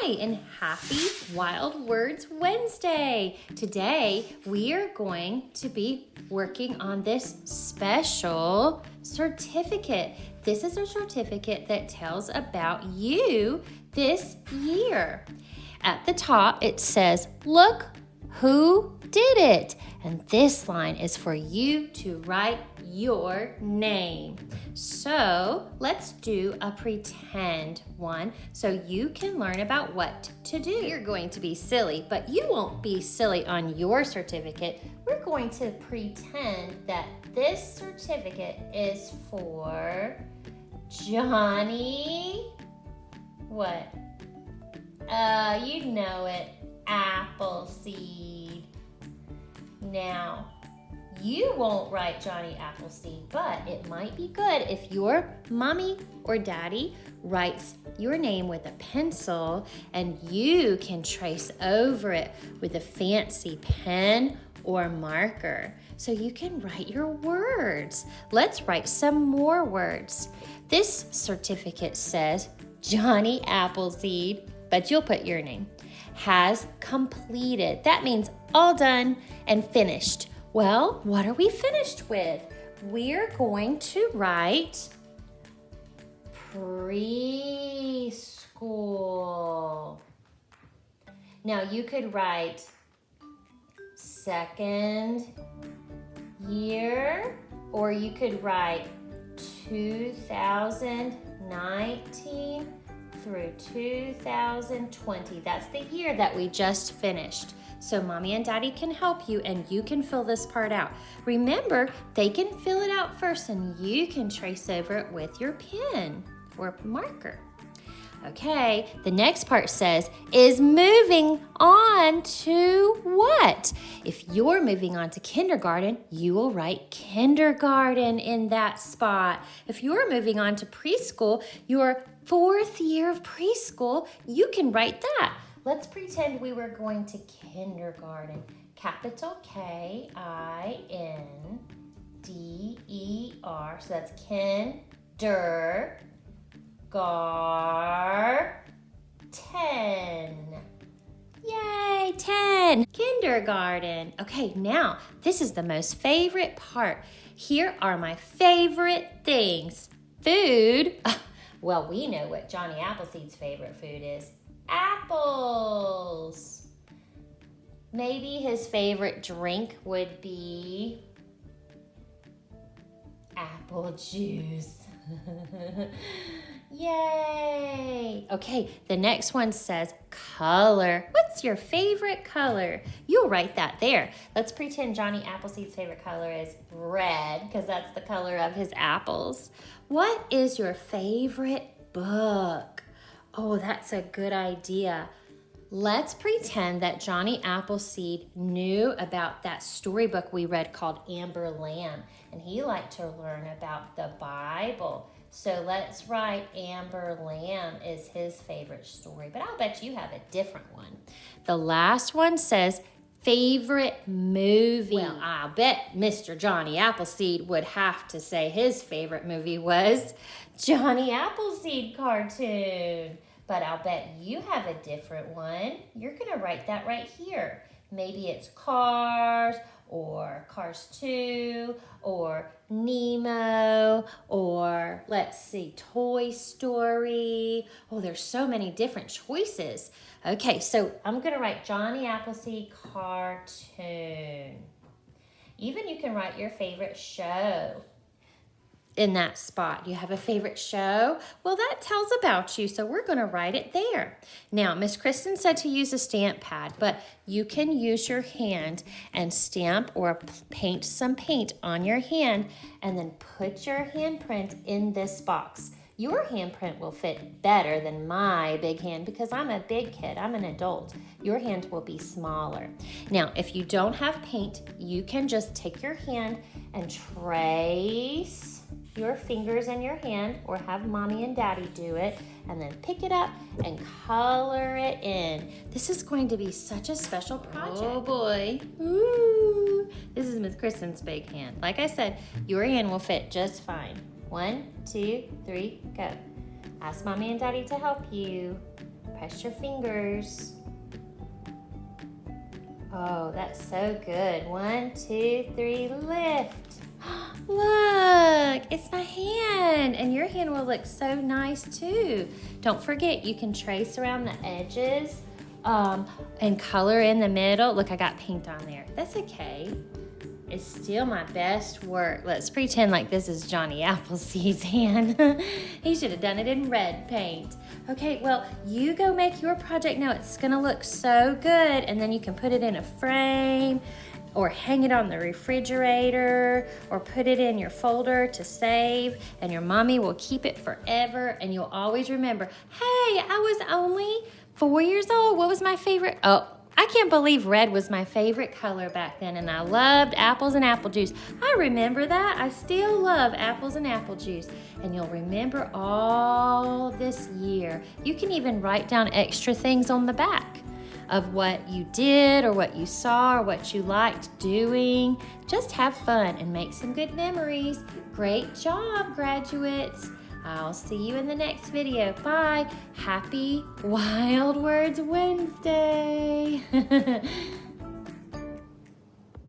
Hi, and happy Wild Words Wednesday. Today, we are going to be working on this special certificate. This is a certificate that tells about you this year. At the top, it says, look who did it. And this line is for you to write your name. So let's do a pretend one so you can learn about what to do. You're going to be silly, but you won't be silly on your certificate. We're going to pretend that this certificate is for Johnny. What? You know it. Appleseed. Now, you won't write Johnny Appleseed, but it might be good if your mommy or daddy writes your name with a pencil and you can trace over it with a fancy pen or marker so you can write your words. Let's write some more words. This certificate says Johnny Appleseed, but you'll put your name, has completed. That means all done and finished. Well, what are we finished with? We're going to write preschool. Now you could write second year, or you could write 2019 through 2020. That's the year that we just finished. So mommy and daddy can help you and you can fill this part out. Remember, they can fill it out first and you can trace over it with your pen or marker. Okay, the next part says, is moving on to what? If you're moving on to kindergarten, you will write kindergarten in that spot. If you're moving on to preschool, your 4th year of preschool, you can write that. Let's pretend we were going to kindergarten. Capital K-I-N-D-E-R. So that's kindergarten. 10. Yay, 10. Kindergarten. Okay, now this is the most favorite part. Here are my favorite things. Food. Well, we know what Johnny Appleseed's favorite food is. Apples. Maybe his favorite drink would be apple juice. Yay! Okay, the next one says color. What's your favorite color? You'll write that there. Let's pretend Johnny Appleseed's favorite color is red because that's the color of his apples. What is your favorite book? Oh, that's a good idea. Let's pretend that Johnny Appleseed knew about that storybook we read called Amber Lamb, and he liked to learn about the Bible. So let's write Amber Lamb is his favorite story, but I'll bet you have a different one. The last one says favorite movie. Well, I'll bet Mr. Johnny Appleseed would have to say his favorite movie was Johnny Appleseed cartoon. But I'll bet you have a different one. You're going to write that right here. Maybe it's Cars or Cars 2 or Nemo or, let's see, Toy Story. Oh, there's so many different choices. Okay, so I'm going to write Johnny Appleseed cartoon. Even you can write your favorite show in that spot. You have a favorite show? Well, that tells about you, so we're going to write it there. Now, Miss Kristen said to use a stamp pad, but you can use your hand and stamp or paint some paint on your hand and then put your handprint in this box. Your handprint will fit better than my big hand because I'm a big kid. I'm an adult. Your hand will be smaller. Now, if you don't have paint, you can just take your hand and trace your fingers in your hand or have mommy and daddy do it and then pick it up and color it in. This is going to be such a special project. Oh boy. Ooh. This is Miss Kristen's big hand. Like I said, your hand will fit just fine. 1, 2, 3, go. Ask mommy and daddy to help you. Press your fingers. Oh, that's so good. 1, 2, 3, lift. Look, it's my hand, and your hand will look so nice too. Don't forget, you can trace around the edges and color in the middle. Look, I got paint on there. That's okay. It's still my best work. Let's pretend like this is Johnny Appleseed's hand. He should have done it in red paint. Okay, well, you go make your project now. It's gonna look so good, and then you can put it in a frame or hang it on the refrigerator or put it in your folder to save, and your mommy will keep it forever, and you'll always remember, hey, I was only 4 years old. What was my favorite? Oh, I can't believe red was my favorite color back then, and I loved apples and apple juice. I remember that. I still love apples and apple juice, and you'll remember all this year. You can even write down extra things on the back of what you did or what you saw or what you liked doing. Just have fun and make some good memories. Great job, graduates. I'll see you in the next video. Bye. Happy Wild Words Wednesday.